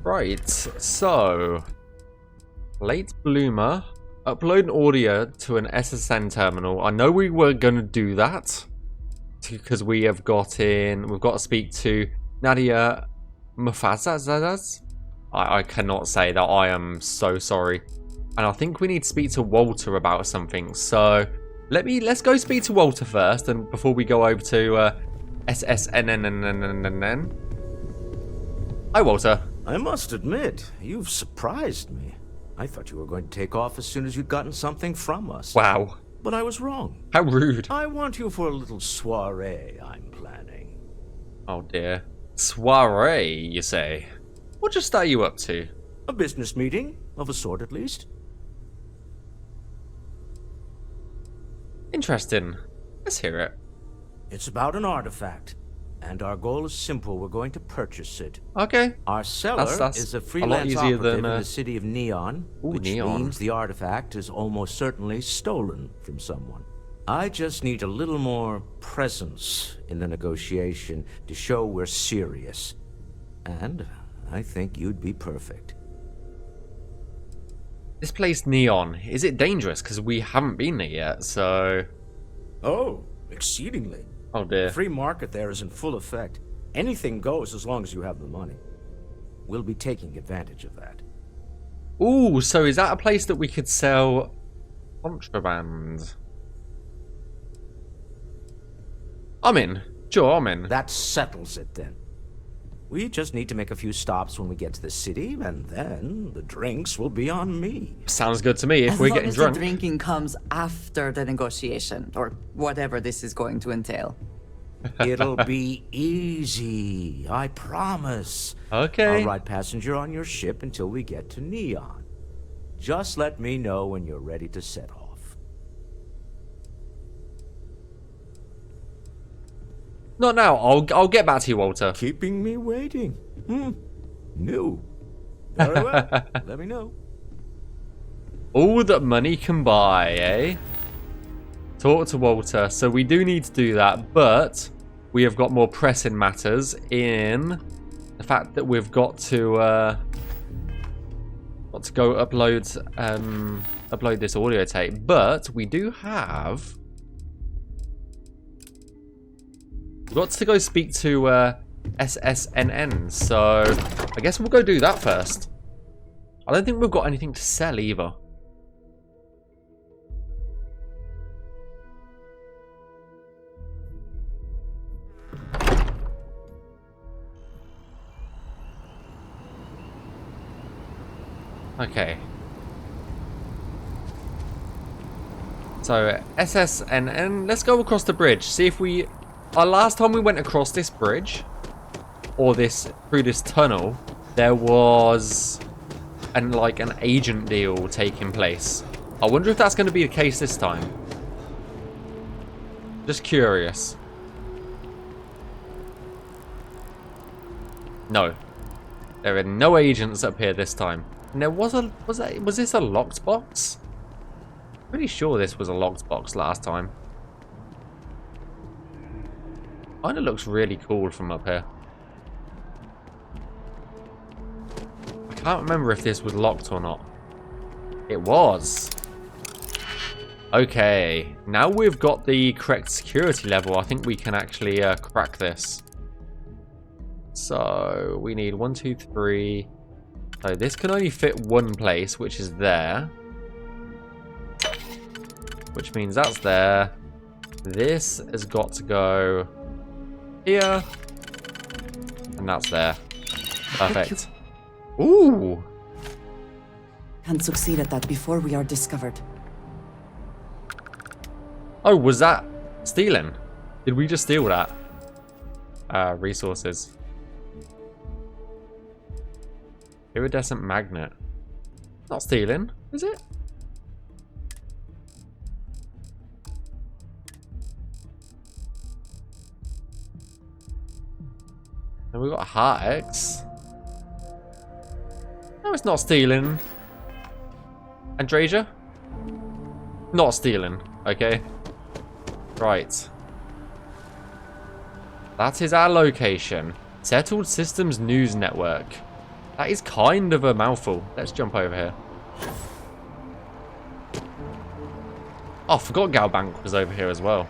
Right, so late bloomer, upload an audio to an SSN terminal. I know we were gonna do that because we've got to speak to Nadia Mufazazaz. I cannot say that. I am so sorry. And I think we need to speak to Walter about something. So let's go speak to Walter first, and before we go over to SSNNNNNN. Hi, Walter. I must admit, you've surprised me. I thought you were going to take off as soon as you'd gotten something from us. Wow. But I was wrong. How rude. I want you for a little soiree I'm planning. Oh dear. Soiree, you say? What just are you up to? A business meeting, of a sort at least. Interesting. Let's hear it. It's about an artifact, and our goal is simple. We're going to purchase it. Okay. Our seller That's is a a freelance lot easier operative than, in the city of Neon, which Neon. means the artifact is almost certainly stolen from someone. I just need a little more presence in the negotiation to show we're serious. And I think you'd be perfect. This place, Neon, is it dangerous? Because we haven't been there yet, so... Oh, exceedingly. Oh dear. The free market there is in full effect. Anything goes as long as you have the money. We'll be taking advantage of that. Ooh, so is that a place that we could sell contraband? I'm in. Sure, I'm in. That settles it then. We just need to make a few stops when we get to the city, and then the drinks will be on me. Sounds good to me. If As we're long getting as drunk. the drinking comes after the negotiation, or whatever this is going to entail. It'll be easy, I promise. Okay. I'll ride passenger on your ship until we get to Neon. Just let me know when you're ready to set off. Not now. I'll get back to you, Walter. Keeping me waiting. New. Very well. Let me know. All that money can buy, eh? Talk to Walter. So we do need to do that, but we have got more pressing matters in the fact that we've got to go upload this audio tape. But we do have. We've got to go speak to SSNN, so I guess we'll go do that first. I don't think we've got anything to sell either. Okay. So SSNN, let's go across the bridge, see if we... last time we went across this bridge, or through this tunnel, there was an agent deal taking place. I wonder if that's going to be the case this time. Just curious. No, there are no agents up here this time. And there was this a locked box? Pretty sure this was a locked box last time. Kinda looks really cool from up here. I can't remember if this was locked or not. It was. Okay, now we've got the correct security level. I think we can actually crack this. So we need 1, 2, 3. So this can only fit one place, which is there. Which means that's there. This has got to go here, and that's there. Perfect. Ooh! Can't succeed at that before we are discovered. Oh, was that stealing? Did we just steal that? Resources. Iridescent magnet. Not stealing, is it? And we've got a Heart X. No, it's not stealing. Andrasia? Not stealing, okay? Right. That is our location. Settled Systems News Network. That is kind of a mouthful. Let's jump over here. Oh, I forgot Galbank was over here as well.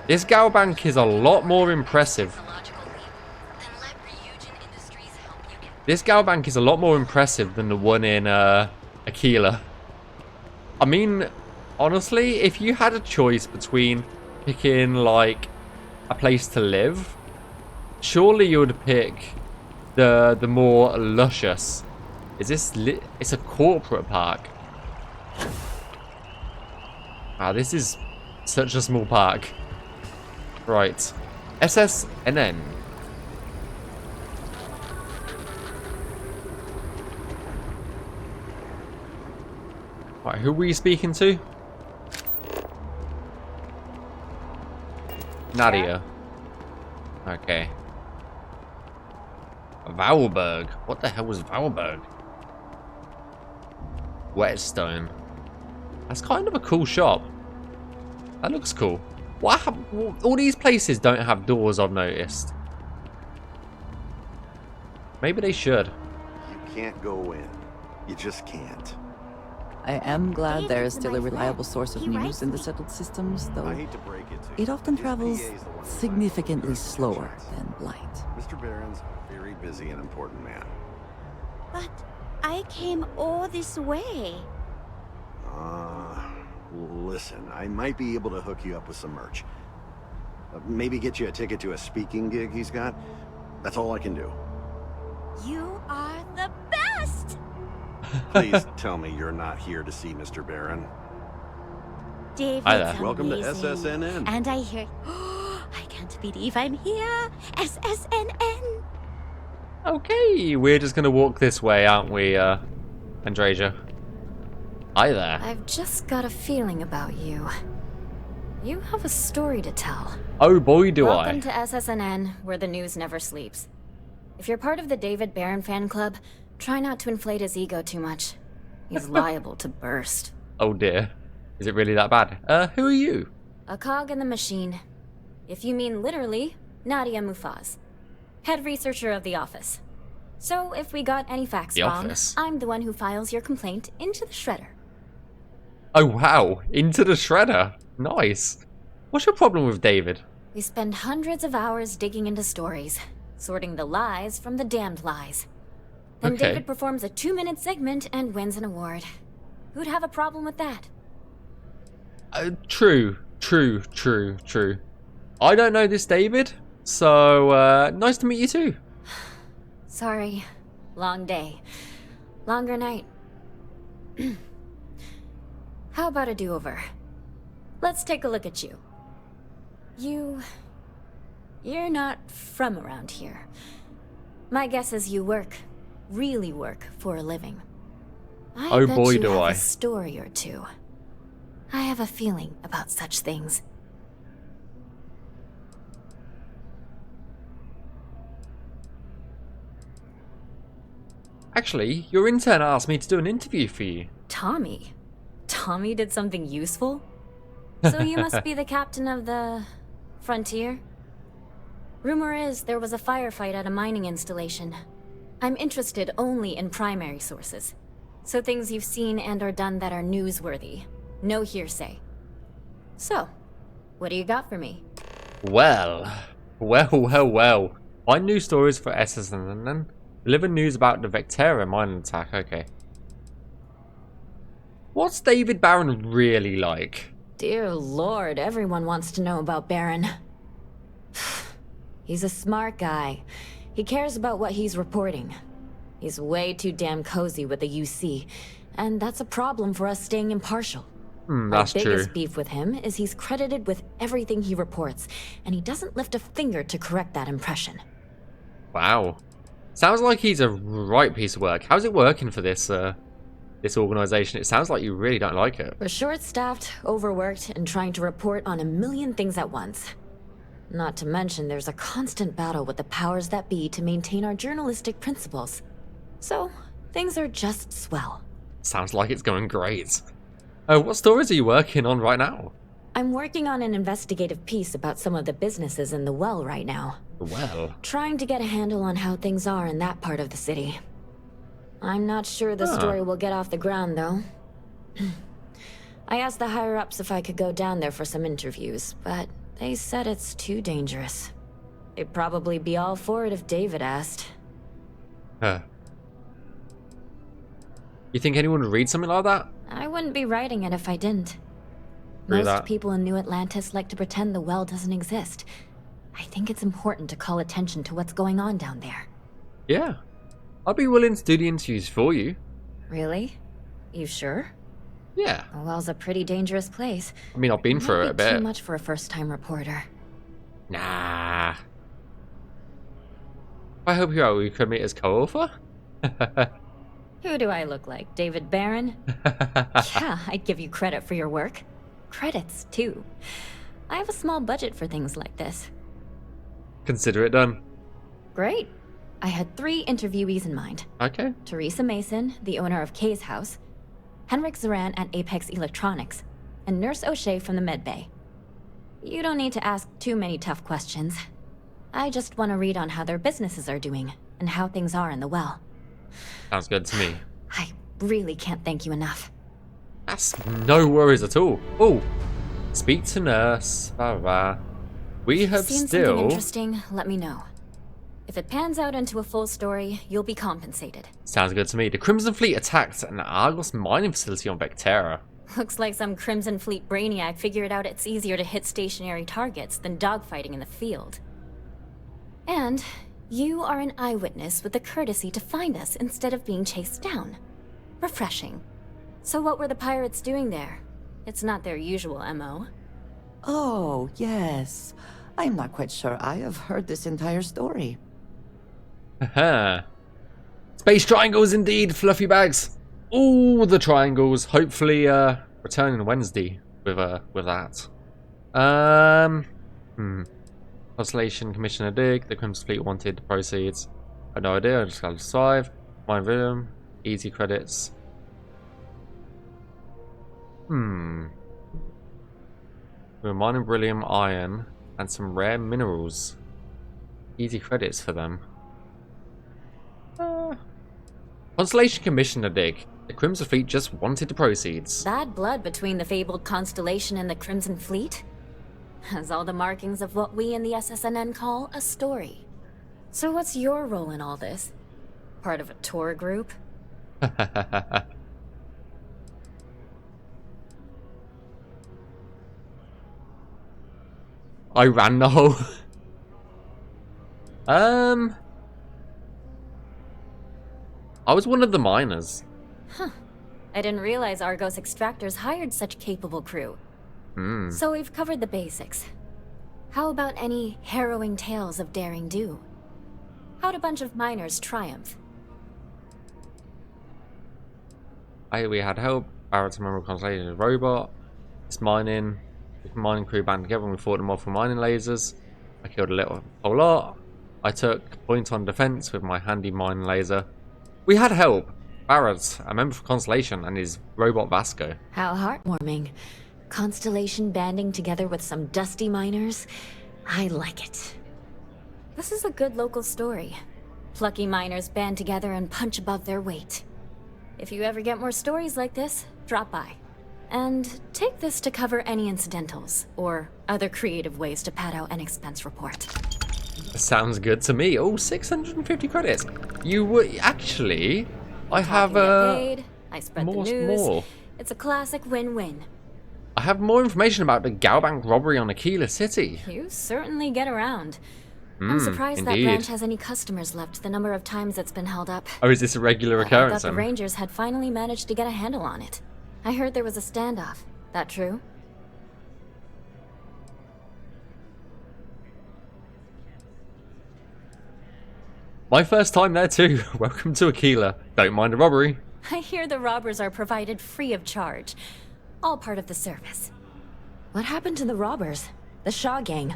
This Galbank is a lot more impressive. This Galbank is a lot more impressive than the one in Aquila. I mean, honestly, if you had a choice between picking, like, a place to live, surely you would pick the more luscious. Is this it's a corporate park. Wow, this is such a small park. Right. SSNN. Right, who were you speaking to? Nadia. Okay. Valberg. What the hell was Valberg? Whetstone. That's kind of a cool shop. That looks cool. What? All these places don't have doors, I've noticed. Maybe they should. You can't go in. You just can't. I am glad there is still a reliable source of news in the settled systems, I though hate to break it to you. it often His travels PA is the one who significantly finds the slower shots. than light. Mr. Barron's a very busy and important man. But I came all this way. Listen, I might be able to hook you up with some merch. Maybe get you a ticket to a speaking gig he's got. That's all I can do. You are the best! Please tell me you're not here to see Mr. Barron. David's Hi there. Welcome to amazing. SSNN. And I hear... I can't believe I'm here! SSNN! Okay, we're just gonna walk this way, aren't we, Andrasia? Hi there. I've just got a feeling about you. You have a story to tell. Oh boy, do Welcome I. to SSNN, where the news never sleeps. If you're part of the David Barron fan club, try not to inflate his ego too much. He's liable to burst. Oh dear. Is it really that bad? Who are you? A cog in the machine. If you mean literally, Nadia Mufaz, head researcher of the office. So if we got any facts The wrong, office? I'm the one who files your complaint into the shredder. Oh wow, into the shredder. Nice. What's your problem with David? We spend hundreds of hours digging into stories, sorting the lies from the damned lies. Then Okay. David performs a 2-minute segment and wins an award. Who'd have a problem with that? True. I don't know this David, so nice to meet you too. Sorry. Long day. Longer night. How about a do-over? Let's take a look at you. You're not from around here. My guess is you really work for a living. Oh bet boy, you do have I. a story or two. I have a feeling about such things. Actually, your intern asked me to do an interview for you. Tommy? Tommy did something useful? So you must be the captain of the... Frontier? Rumor is there was a firefight at a mining installation. I'm interested only in primary sources. So things you've seen and or done that are newsworthy. No hearsay. So, what do you got for me? Well. Find news stories for SSNN. Deliver news about the Vectera mining attack. Okay. What's David Barron really like? Dear Lord, everyone wants to know about Baron. He's a smart guy. He cares about what he's reporting. He's way too damn cozy with the UC, and that's a problem for us staying impartial. That's My true. biggest beef with him is he's credited with everything he reports, and he doesn't lift a finger to correct that impression. Wow. Sounds like he's a right piece of work. How's it working for this this organization? It sounds like you really don't like it. We're short-staffed, overworked, and trying to report on a million things at once. Not to mention there's a constant battle with the powers that be to maintain our journalistic principles. So, things are just swell. Sounds like it's going great. Oh, what stories are you working on right now? I'm working on an investigative piece about some of the businesses in the well right now. Well. Trying to get a handle on how things are in that part of the city. I'm not sure the story will get off the ground, though. I asked the higher-ups if I could go down there for some interviews, but they said it's too dangerous. They'd probably be all for it if David asked. Huh. You think anyone would read something like that? I wouldn't be writing it if I didn't. True Most that. people in New Atlantis like to pretend the well doesn't exist. I think it's important to call attention to what's going on down there. Yeah. I'd be willing to do the interviews for you. Really? You sure? Yeah. The well's a pretty dangerous place. I mean, I've been through it a Might be too bit. much for a first-time reporter. Nah. I hope you are. We could meet as co-author. Who do I look like? David Barron? Yeah, I'd give you credit for your work. Credits, too. I have a small budget for things like this. Consider it done. Great. I had 3 interviewees in mind. Okay. Teresa Mason, the owner of Kay's house, Henrik Zoran at Apex Electronics, and Nurse O'Shea from the medbay. You don't need to ask too many tough questions. I just want to read on how their businesses are doing, and how things are in the well. Sounds good to me. I really can't thank you enough. That's no worries at all. Oh, speak to nurse. Blah, blah, blah. We have Seen something still... interesting, let me know. If it pans out into a full story, you'll be compensated. Sounds good to me. The Crimson Fleet attacked an Argos mining facility on Vectera. Looks like some Crimson Fleet brainiac figured out it's easier to hit stationary targets than dogfighting in the field. And you are an eyewitness with the courtesy to find us instead of being chased down. Refreshing. So what were the pirates doing there? It's not their usual MO. Oh, yes. I'm not quite sure I have heard this entire story. Haha. Space triangles indeed, fluffy bags. All the triangles. Hopefully, returning Wednesday with that. Constellation Commissioner Dig. The Crimson Fleet wanted the proceeds. I had no idea. I just got to survive. Mine rhythm. Easy credits. We're mining beryllium, iron, and some rare minerals. Easy credits for them. Constellation Commissioner Dig. The Crimson Fleet just wanted the proceeds. Bad blood between the fabled Constellation and the Crimson Fleet? Has all the markings of what we in the SSNN call a story. So what's your role in all this? Part of a tour group? I ran the whole... I was one of the miners. I didn't realize Argos extractors hired such capable crew. So we've covered the basics. How about any harrowing tales of daring do? How'd a bunch of miners triumph? We had help. Barrett's member Constellation robot. It's mining. The mining crew band together and we fought them off with mining lasers. I killed a whole lot. I took point on defense with my handy mining laser. We had help. Barrett, a member of Constellation, and his robot Vasco. How heartwarming. Constellation banding together with some dusty miners. I like it. This is a good local story. Plucky miners band together and punch above their weight. If you ever get more stories like this, drop by. And take this to cover any incidentals, or other creative ways to pad out an expense report. Sounds good to me. Oh, 650 credits. You were... Actually, I have Paid, I spread more. the news. It's a classic win-win. I have more information about the Galbank robbery on Aquila City. You certainly get around. I'm surprised that indeed. branch has any customers left, the number of times it's been held up. Oh, is this a regular I occurrence thought the then? Rangers had finally managed to get a handle on it. I heard there was a standoff. That true? My first time there too. Welcome to Aquila. Don't mind a robbery. I hear the robbers are provided free of charge. All part of the service. What happened to the robbers? The Shaw gang?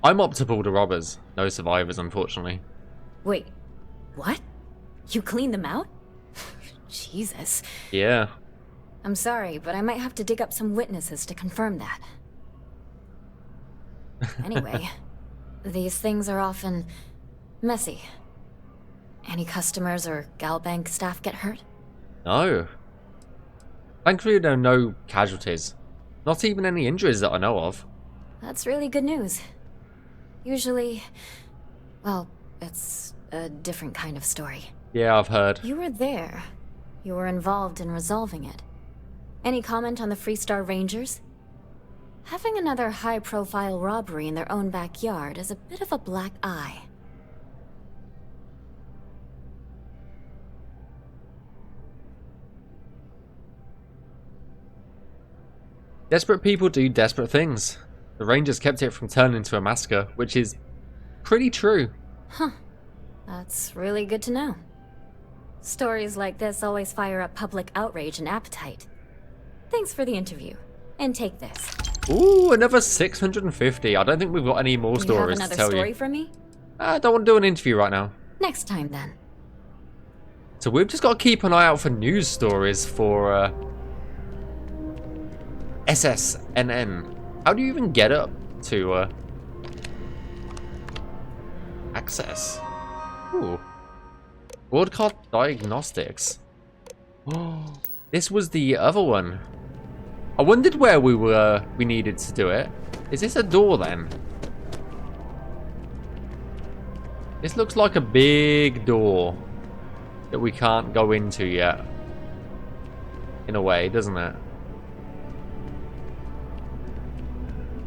I'm up to pull the robbers. No survivors, unfortunately. Wait, what? You cleaned them out? Jesus. Yeah. I'm sorry, but I might have to dig up some witnesses to confirm that. Anyway, these things are often messy. Any customers or Galbank staff get hurt? No. Thankfully, there are no casualties. Not even any injuries that I know of. That's really good news. Usually, well, it's a different kind of story. Yeah, I've heard. You were there. You were involved in resolving it. Any comment on the Freestar Rangers? Having another high-profile robbery in their own backyard is a bit of a black eye. Desperate people do desperate things. The Rangers kept it from turning into a massacre, which is pretty true. Huh. That's really good to know. Stories like this always fire up public outrage and appetite. Thanks for the interview. And take this. Ooh, another 650. I don't think we've got any more stories You have another to tell story you. for me? I don't want to do an interview right now. Next time, then. So we've just got to keep an eye out for news stories for SSNN. How do you even get up to access? Ooh. Broadcast diagnostics. Oh, this was the other one. I wondered where we needed to do it. Is this a door then? This looks like a big door that we can't go into yet. In a way, doesn't it?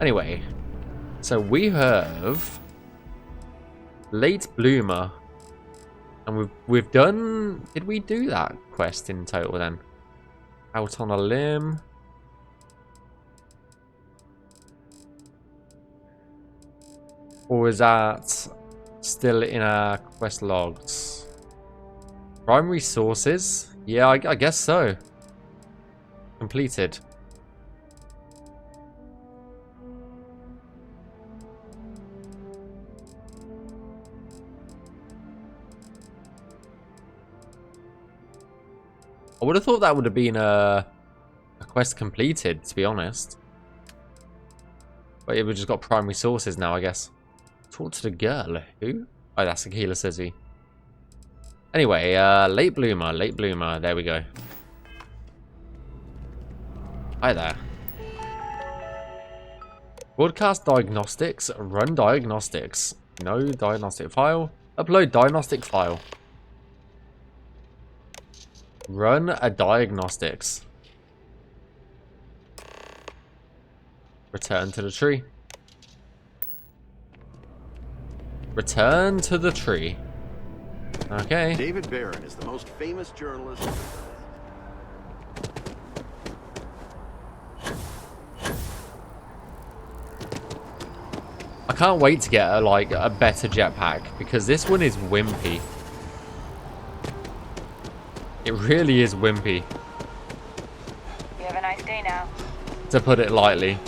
Anyway, so we have Late Bloomer, and we've done. Did we do that quest in total then? Out on a limb. Or is that still in our quest logs? Primary sources? Yeah, I guess so. Completed. I would have thought that would have been a quest completed, to be honest. But yeah, we've just got primary sources now, I guess. Talk to the girl. Who? Oh, that's Akila Sizzy. Anyway, Late Bloomer, Late Bloomer. There we go. Hi there. Broadcast diagnostics. Run diagnostics. No diagnostic file. Upload diagnostic file. Run a diagnostics. Return to the tree. Return to the tree. Okay. David Barron is the most famous journalist. I can't wait to get a better jetpack because this one is wimpy. It really is wimpy. You have a nice day now. To put it lightly.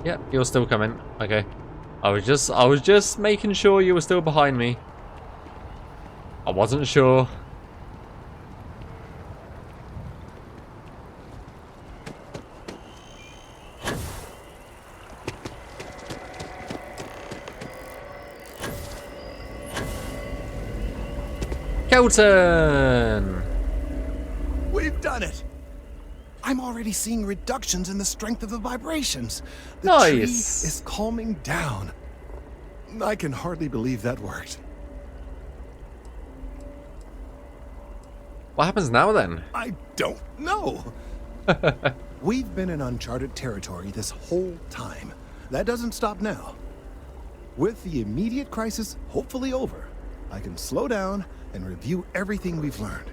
Yep, you're still coming. Okay. I was just making sure you were still behind me. I wasn't sure. Kelton! We've done it! I'm already seeing reductions in the strength of the vibrations. The Nice. tree is calming down. I can hardly believe that worked. What happens now then? I don't know. We've been in uncharted territory this whole time. That doesn't stop now. With the immediate crisis hopefully over, I can slow down and review everything we've learned.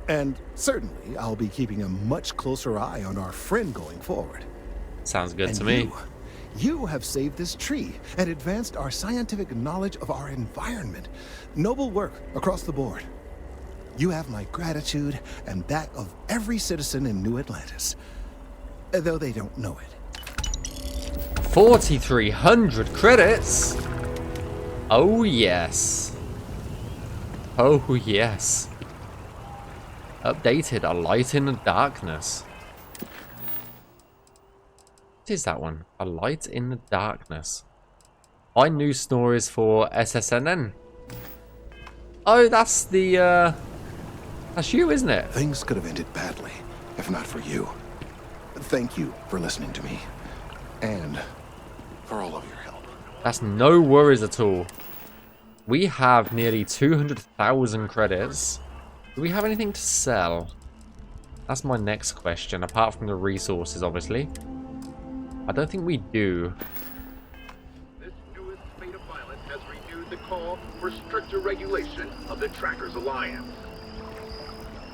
And certainly, I'll be keeping a much closer eye on our friend going forward. Sounds good And to me. You have saved this tree and advanced our scientific knowledge of our environment. Noble work across the board. You have my gratitude and that of every citizen in New Atlantis. Though they don't know it. 4,300 credits? Oh, yes. Oh, yes. Updated, A Light in the Darkness. What is that one? A Light in the Darkness. Find new stories for SSNN. Oh, that's the, that's you, isn't it? Things could have ended badly, if not for you. Thank you for listening to me. And for all of your help. That's no worries at all. We have nearly 200,000 credits. Do we have anything to sell? That's my next question, apart from the resources, obviously. I don't think we do. This newest spate of violence has renewed the call for stricter regulation of the Trackers Alliance.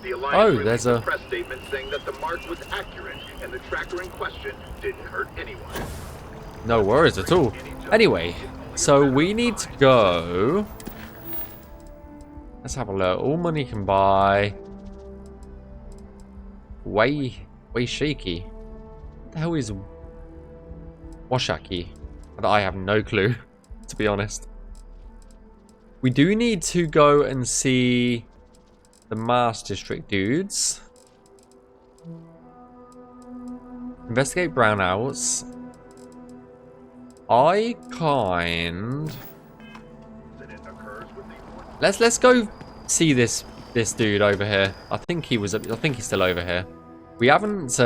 The Alliance released a press statement saying that the mark was accurate and the tracker in question didn't hurt anyone. No worries at all. Anyway, so we need to go. Let's have a look. All money can buy. Way shaky. What the hell is Washaki? I have no clue, to be honest. We do need to go and see the Mars District dudes. Investigate brownouts. Let's go see this dude over here. I think he's still over here. We haven't